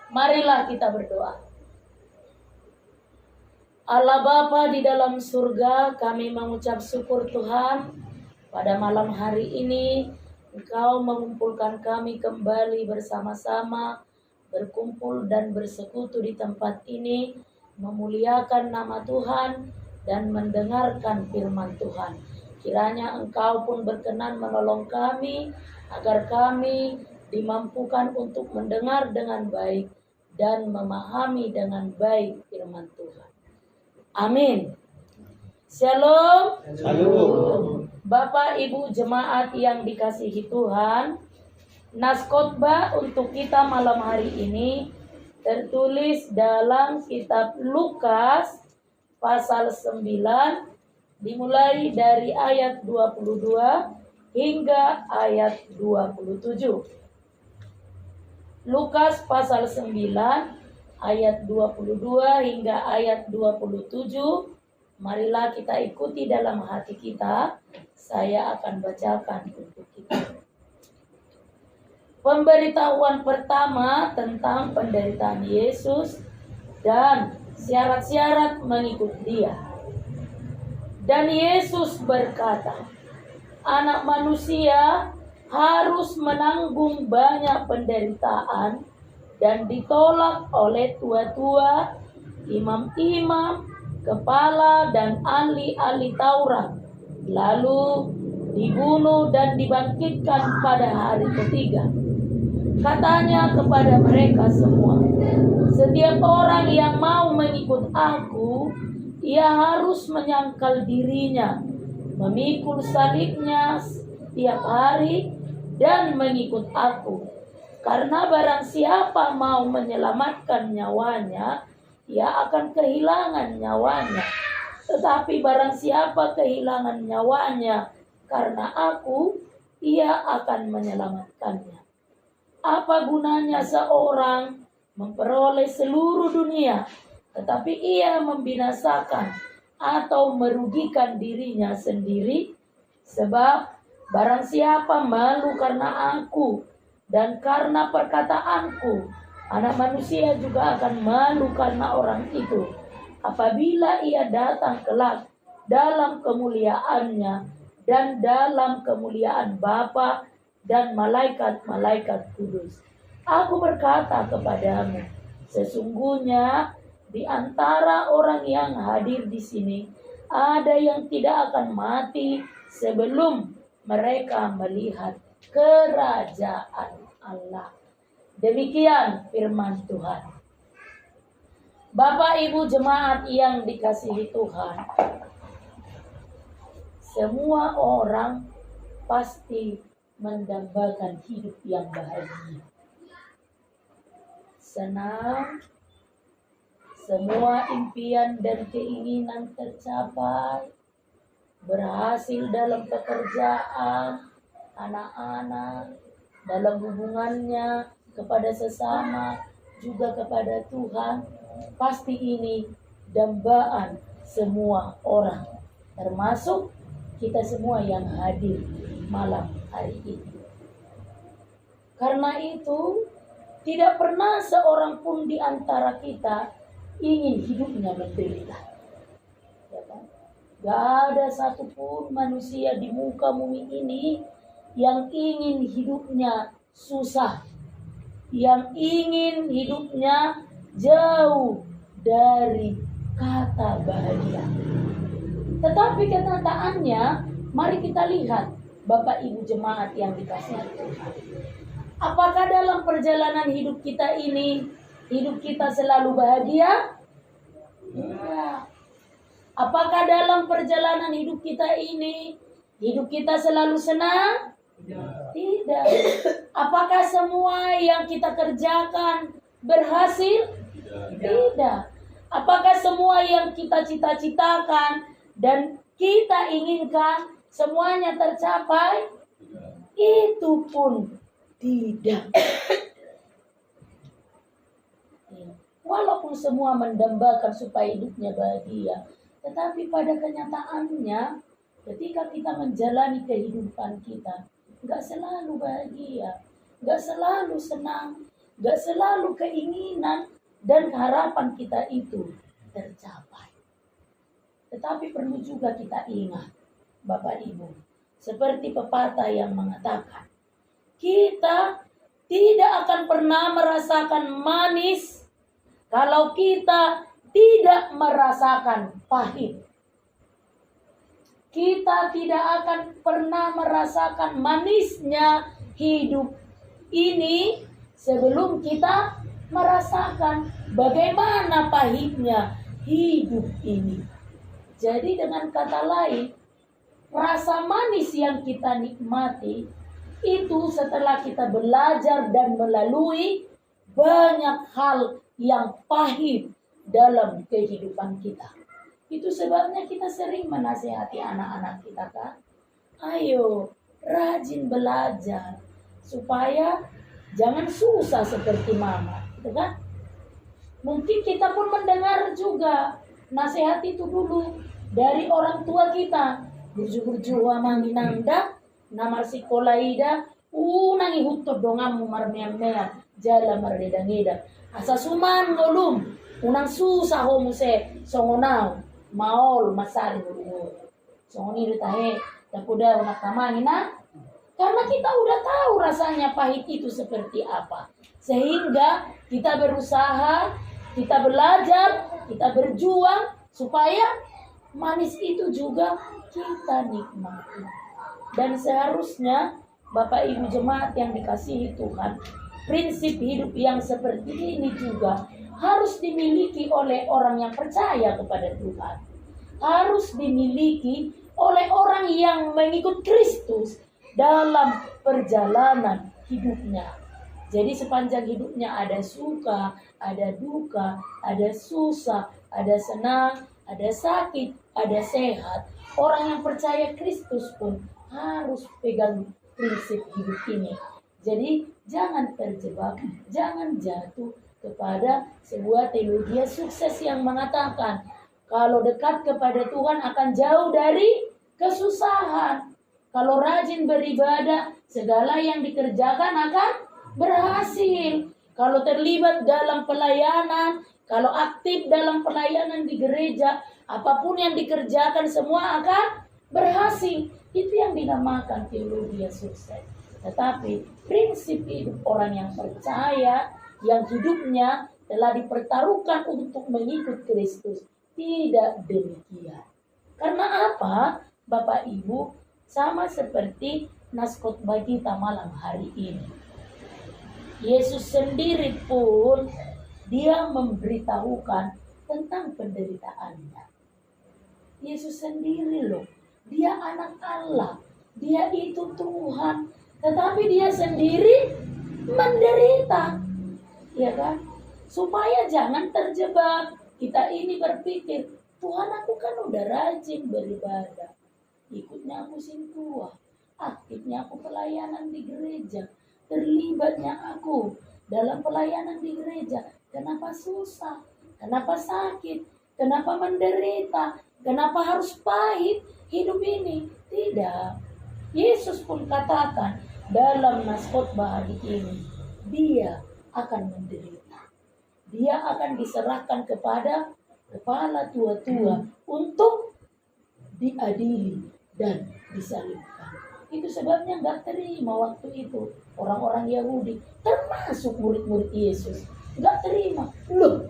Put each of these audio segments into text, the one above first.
Marilah kita berdoa. Allah Bapa di dalam surga, kami mengucap syukur Tuhan pada malam hari ini Engkau mengumpulkan kami kembali bersama-sama, berkumpul dan bersekutu di tempat ini, memuliakan nama Tuhan dan mendengarkan firman Tuhan. Kiranya Engkau pun berkenan menolong kami agar kami dimampukan untuk mendengar dengan baik dan memahami dengan baik firman Tuhan. Amin. Shalom. Shalom. Bapak Ibu jemaat yang dikasihi Tuhan, nas khotbah untuk kita malam hari ini tertulis dalam kitab Lukas pasal 9 dimulai dari ayat 22 hingga ayat 27. Lukas pasal 9 ayat 22 hingga ayat 27. Marilah kita ikuti dalam hati kita. Saya akan bacakan untuk kita. Pemberitahuan pertama tentang penderitaan Yesus dan syarat-syarat mengikut Dia. Dan Yesus berkata, Anak manusia harus menanggung banyak penderitaan dan ditolak oleh tua-tua, imam-imam, kepala dan ahli-ahli Taurat, lalu dibunuh dan dibangkitkan pada hari ketiga. Katanya kepada mereka semua, setiap orang yang mau mengikut aku, ia harus menyangkal dirinya, memikul salibnya setiap hari dan mengikut aku. Karena barang siapa mau menyelamatkan nyawanya, ia akan kehilangan nyawanya. Tetapi barang siapa kehilangan nyawanya karena aku, ia akan menyelamatkannya. Apa gunanya seorang memperoleh seluruh dunia, tetapi ia membinasakan atau merugikan dirinya sendiri? Sebab barang siapa malu karena aku dan karena perkataanku, Anak manusia juga akan malu karena orang itu apabila ia datang kelak dalam kemuliaannya dan dalam kemuliaan Bapa dan malaikat-malaikat kudus. Aku berkata kepadamu, sesungguhnya di antara orang yang hadir di sini ada yang tidak akan mati sebelum mereka melihat kerajaan Allah. Demikian firman Tuhan. Bapak Ibu jemaat yang dikasihi Tuhan, semua orang pasti mendambakan hidup yang bahagia, senang, semua impian dan keinginan tercapai, berhasil dalam pekerjaan, anak-anak, dalam hubungannya kepada sesama, juga kepada Tuhan. Pasti ini dambaan semua orang, termasuk kita semua yang hadir malam hari ini. Karena itu, tidak pernah seorang pun di antara kita ingin hidupnya menderita. Ya kan? Gak ada satupun manusia di muka bumi ini yang ingin hidupnya susah, yang ingin hidupnya jauh dari kata bahagia. Tetapi kenyataannya, mari kita lihat Bapak Ibu jemaat yang dikasihi Tuhan. Apakah dalam perjalanan hidup kita ini, hidup kita selalu bahagia? Tidak. Apakah dalam perjalanan hidup kita ini, hidup kita selalu senang? Tidak. Apakah semua yang kita kerjakan berhasil? Tidak. Apakah semua yang kita cita-citakan dan kita inginkan semuanya tercapai? Itu pun tidak. Walaupun semua mendambakan supaya hidupnya bahagia, tetapi pada kenyataannya ketika kita menjalani kehidupan kita, gak selalu bahagia, gak selalu senang, Gak selalu keinginan dan harapan kita itu tercapai. Tetapi perlu juga kita ingat, Bapak Ibu, seperti pepatah yang mengatakan, kita tidak akan pernah merasakan manis kalau kita tidak merasakan pahit. Kita tidak akan pernah merasakan manisnya hidup ini sebelum kita merasakan bagaimana pahitnya hidup ini. Jadi dengan kata lain, rasa manis yang kita nikmati itu setelah kita belajar dan melalui banyak hal yang pahit dalam kehidupan kita. Itu sebabnya kita sering menasihati anak-anak kita kan. Ayo rajin belajar supaya jangan susah seperti mama, gitu kan? Mungkin kita pun mendengar juga nasihat itu dulu dari orang tua kita. Burju-burju wa manginanda namar sikolaida nangi hutto dongamu marmeam-meam jala mardeda-ngeda. Asa suman ngolum unang susah homuse songonau maol masari dulu. Songoni ditahe dapuda unak kamangina. Karena kita udah tahu rasanya pahit itu seperti apa. Sehingga kita berusaha, kita belajar, kita berjuang supaya manis itu juga kita nikmati. Dan seharusnya Bapak Ibu jemaat yang dikasihi Tuhan, prinsip hidup yang seperti ini juga harus dimiliki oleh orang yang percaya kepada Tuhan. Harus dimiliki oleh orang yang mengikut Kristus dalam perjalanan hidupnya. Jadi sepanjang hidupnya ada suka, ada duka, ada susah, ada senang, ada sakit, ada sehat. Orang yang percaya Kristus pun harus pegang prinsip hidup ini. Jadi jangan terjebak, jangan jatuh kepada sebuah teologi sukses yang mengatakan kalau dekat kepada Tuhan akan jauh dari kesusahan. Kalau rajin beribadah, segala yang dikerjakan akan berhasil. Kalau terlibat dalam pelayanan, kalau aktif dalam pelayanan di gereja, apapun yang dikerjakan semua akan berhasil. Itu yang dinamakan teologi sukses. Tetapi prinsip hidup orang yang percaya, yang hidupnya telah dipertaruhkan untuk mengikut Kristus, tidak demikian. Karena apa, Bapak Ibu? Sama seperti nas khotbah kita malam hari ini. Yesus sendiri pun dia memberitahukan tentang penderitaannya. Yesus sendiri loh, dia anak Allah, dia itu Tuhan, tetapi dia sendiri menderita, ya kan? Supaya jangan terjebak. Kita ini berpikir, Tuhan aku kan udah rajin beribadah, ikutnya aku tua, aktifnya aku pelayanan di gereja, terlibatnya aku dalam pelayanan di gereja. Kenapa susah? Kenapa sakit? Kenapa menderita? Kenapa harus pahit hidup ini? Tidak. Yesus pun katakan dalam nas khotbah hari ini, dia akan menderita. Dia akan diserahkan kepada kepala tua-tua untuk diadili dan disalibkan. Itu sebabnya nggak terima waktu itu orang-orang Yahudi, termasuk murid-murid Yesus, nggak terima. Loh,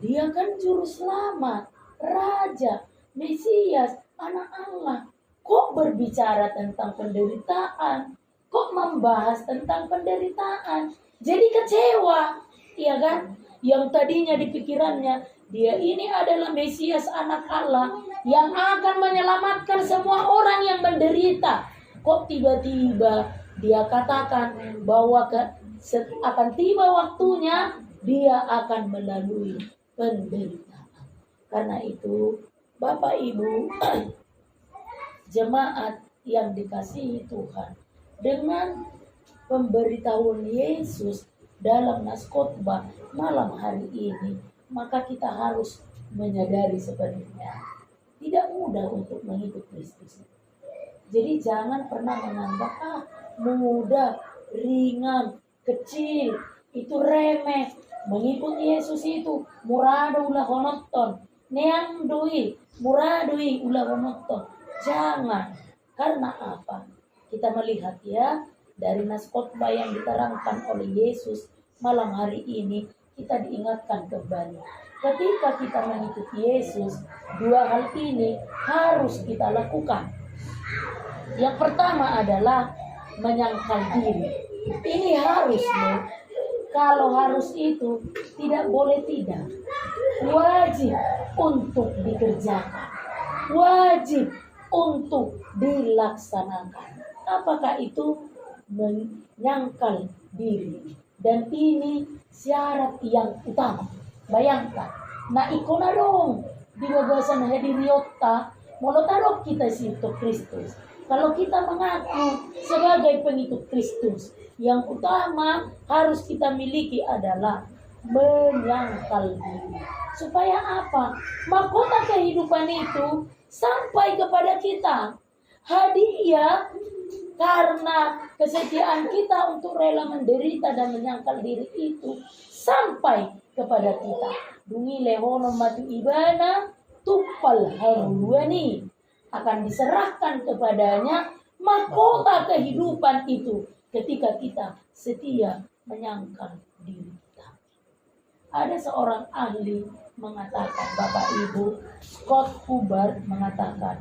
dia kan juru selamat, raja, Mesias, anak Allah. Kok berbicara tentang penderitaan? Kok membahas tentang penderitaan? Jadi kecewa, iya kan? Yang tadinya di pikirannya dia ini adalah Mesias anak Allah yang akan menyelamatkan semua orang yang menderita. Kok tiba-tiba dia katakan bahwa akan tiba waktunya dia akan melalui penderitaan. Karena itu Bapak Ibu jemaat yang dikasihi Tuhan, dengan pemberitahuan Yesus dalam nas khotbah malam hari ini, maka kita harus menyadari sebenarnya tidak mudah untuk mengikut Kristus. Jadi jangan pernah menganggap mudah, ringan, kecil, itu remeh. Mengikuti Yesus itu murado ulah honoton. Neang doi muradoi ulah honoton. Jangan. Karena apa? Kita melihat ya dari nas khotbah yang diterangkan oleh Yesus malam hari ini, kita diingatkan kembali. Ketika kita mengikuti Yesus, dua hal ini harus kita lakukan. Yang pertama adalah menyangkal diri. Ini harus loh. Kalau harus itu tidak boleh tidak. Wajib untuk dikerjakan. Wajib untuk dilaksanakan. Apakah itu? Menyangkal diri. Dan ini syarat yang utama. Bayangkan, na ikona dong di babasan hadiriota molotarok kita situ Kristus. Kalau kita mengaku sebagai pengikut Kristus, yang utama harus kita miliki adalah menyangkal diri. Supaya apa? Mahkota kehidupan itu sampai kepada kita. Hadiah karena kesetiaan kita untuk rela menderita dan menyangkal diri itu sampai kepada kita. Dungi lehono matu ibana tupal haruani akan diserahkan kepadanya mahkota kehidupan itu ketika kita setia menyangkal diri kita. Ada seorang ahli mengatakan, Bapak Ibu, Scott Hubbard mengatakan,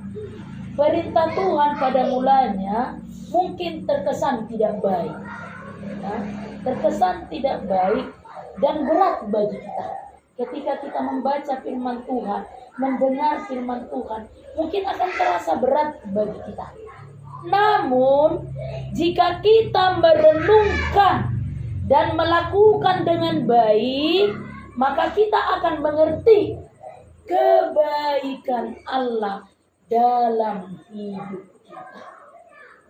perintah Tuhan pada mulanya mungkin terkesan tidak baik. Nah, terkesan tidak baik dan berat bagi kita. Ketika kita membaca firman Tuhan, mendengar firman Tuhan, mungkin akan terasa berat bagi kita. Namun, jika kita merenungkan dan melakukan dengan baik, maka kita akan mengerti kebaikan Allah dalam hidup kita.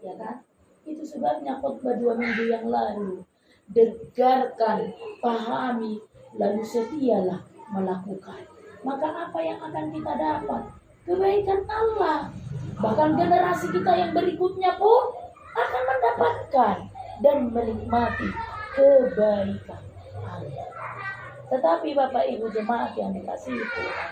Ya kan? Itu sebabnya khotbah 2 minggu yang lalu. Dengarkan, pahami, lalu setialah melakukan. Maka apa yang akan kita dapat? Kebaikan Allah. Bahkan generasi kita yang berikutnya pun akan mendapatkan dan menikmati kebaikan Allah. Tetapi Bapak Ibu jemaat yang dikasihi Tuhan,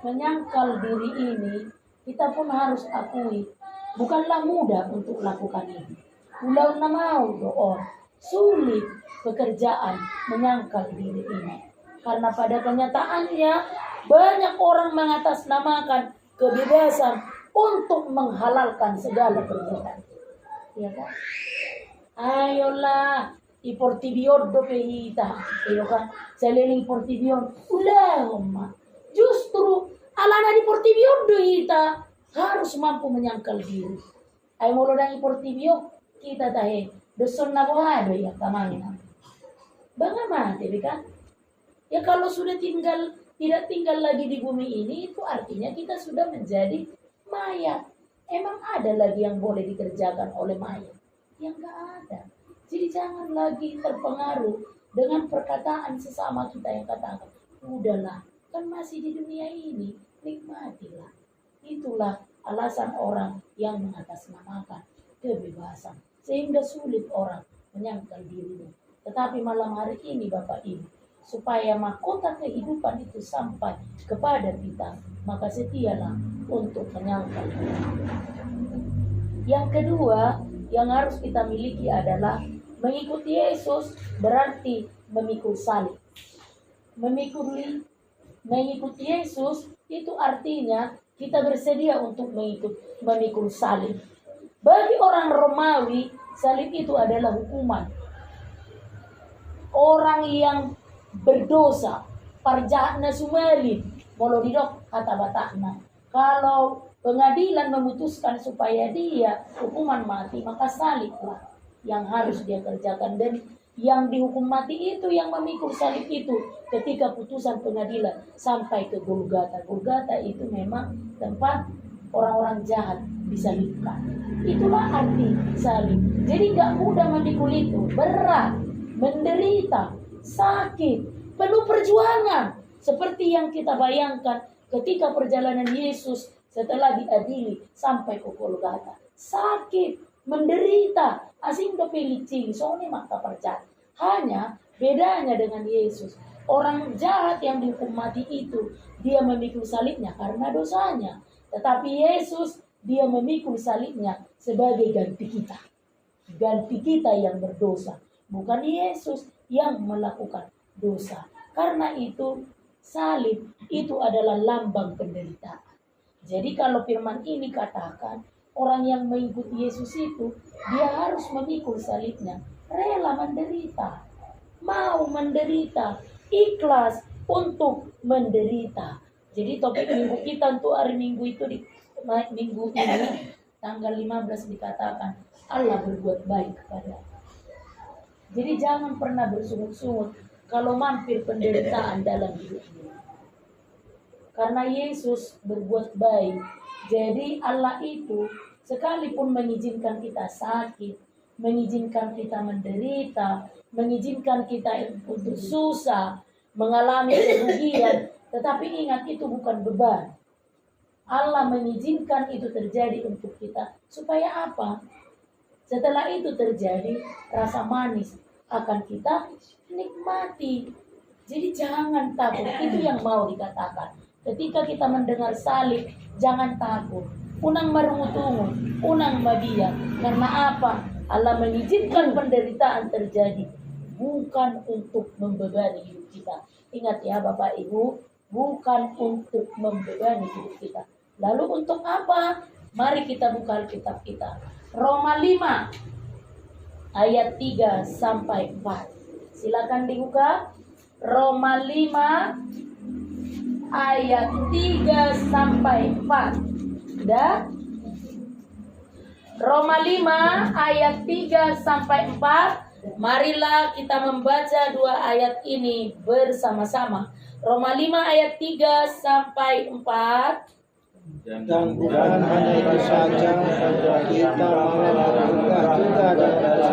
menyangkal diri ini kita pun harus akui bukanlah mudah untuk lakukan ini. Ulau namau doon, sulit pekerjaan menyangkal diri ini. Karena pada kenyataannya banyak orang mengatasnamakan kebebasan untuk menghalalkan segala perbuatan. Ya kan? Ayolah, iportibion do pehita. Iyo kan? Saliling portibion. Ulahumma. Justru alana di portibion do hita harus mampu menyangkal diri. Ay molo dang iportibio kita tahe doson na buhado ya kamangina. Bagaimana kan? Ya kalau sudah tidak tinggal lagi di bumi ini, itu artinya kita sudah menjadi mayat. Emang ada lagi yang boleh dikerjakan oleh mayat? Yang enggak ada. Jadi jangan lagi terpengaruh dengan perkataan sesama kita yang katakan, udahlah, kan masih di dunia ini, nikmatilah. Itulah alasan orang yang mengatasnamakan kebebasan. Sehingga sulit orang menyangkal dirinya. Tetapi malam hari ini Bapak Ibu, supaya mahkota kehidupan itu sampai kepada kita, maka setialah untuk menyangkal diri. Yang kedua yang harus kita miliki adalah mengikuti Yesus berarti memikul salib. Mengikuti Yesus itu artinya kita bersedia untuk memikul salib. Bagi orang Romawi, salib itu adalah hukuman. Orang yang berdosa, parjahna sumalib, molodidok kata batakna. Kalau pengadilan memutuskan supaya dia hukuman mati, maka saliblah yang harus dia kerjakan. Dan yang dihukum mati itu, yang memikul salib itu, ketika putusan pengadilan sampai ke Golgota. Golgota itu memang tempat orang-orang jahat disalibkan. Itulah arti salib. Jadi gak mudah memikul itu, berat, menderita, sakit, penuh perjuangan. Seperti yang kita bayangkan ketika perjalanan Yesus setelah diadili sampai ke Golgota. Sakit, menderita, asing do pelicing, soalnya maka percaya. Hanya Bedanya dengan Yesus, orang jahat yang dihukum mati itu, dia memikul salibnya karena dosanya. Tetapi Yesus, dia memikul salibnya sebagai ganti kita. Ganti kita yang berdosa. Bukan Yesus yang melakukan dosa. Karena itu, salib itu adalah lambang penderitaan. Jadi kalau firman ini katakan, orang yang mengikuti Yesus itu, dia harus memikul salibnya. Rela menderita. Mau menderita. Ikhlas untuk menderita. Jadi topik minggu kita untuk hari Minggu itu di minggu ini tanggal 15 dikatakan Allah berbuat baik kepada. Jadi jangan pernah bersungut-sungut kalau mampir penderitaan dalam hidupmu. Karena Yesus berbuat baik. Jadi Allah itu sekalipun mengizinkan kita sakit, mengizinkan kita menderita, mengizinkan kita untuk susah, mengalami kerugian, tetapi ingat itu bukan beban. Allah mengizinkan itu terjadi untuk kita. Supaya apa? Setelah itu terjadi, rasa manis akan kita nikmati. Jadi jangan takut. Itu yang mau dikatakan. Ketika kita mendengar salib, jangan takut. Unang marungutungun, unang mabiya. Karena apa? Allah mengizinkan penderitaan terjadi. Bukan untuk membebani hidup kita. Ingat ya Bapak Ibu, bukan untuk membebani hidup kita. Lalu untuk apa? Mari kita buka Alkitab kita. Roma 5 ayat 3 sampai 4. Silakan dibuka. Roma 5 ayat 3 sampai 4. Sudah? Roma 5 ayat 3 sampai 4. Marilah kita membaca dua ayat ini bersama-sama. Roma 5 ayat 3 sampai 4. Dan bukan hanya itu saja, kita mengalah juga dengan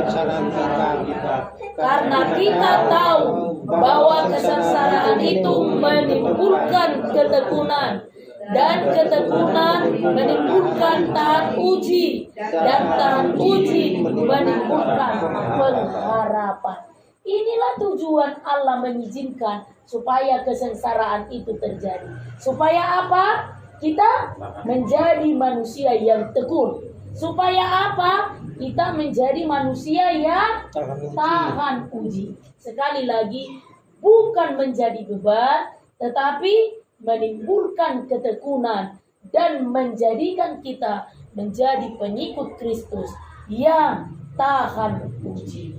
kesengsaraan kita. Karena kita tahu bahwa kesengsaraan itu menimbulkan ketekunan, dan ketekunan menimbulkan tahan uji, dan tahan uji menimbulkan pengharapan. Inilah tujuan Allah mengizinkan supaya kesengsaraan itu terjadi. Supaya apa? Kita menjadi manusia yang tekun. Supaya apa? Kita menjadi manusia yang tahan uji. Sekali lagi, bukan menjadi beban, tetapi menimbulkan ketekunan dan menjadikan kita menjadi pengikut Kristus yang tahan uji.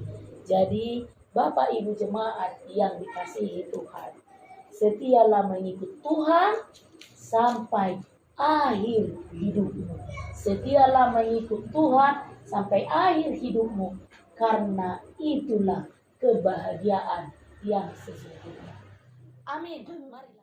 Jadi, Bapak Ibu jemaat yang dikasihi Tuhan, setialah mengikut Tuhan sampai akhir hidupmu. Setialah mengikut Tuhan sampai akhir hidupmu, karena itulah kebahagiaan yang sesungguhnya. Amin. Mari.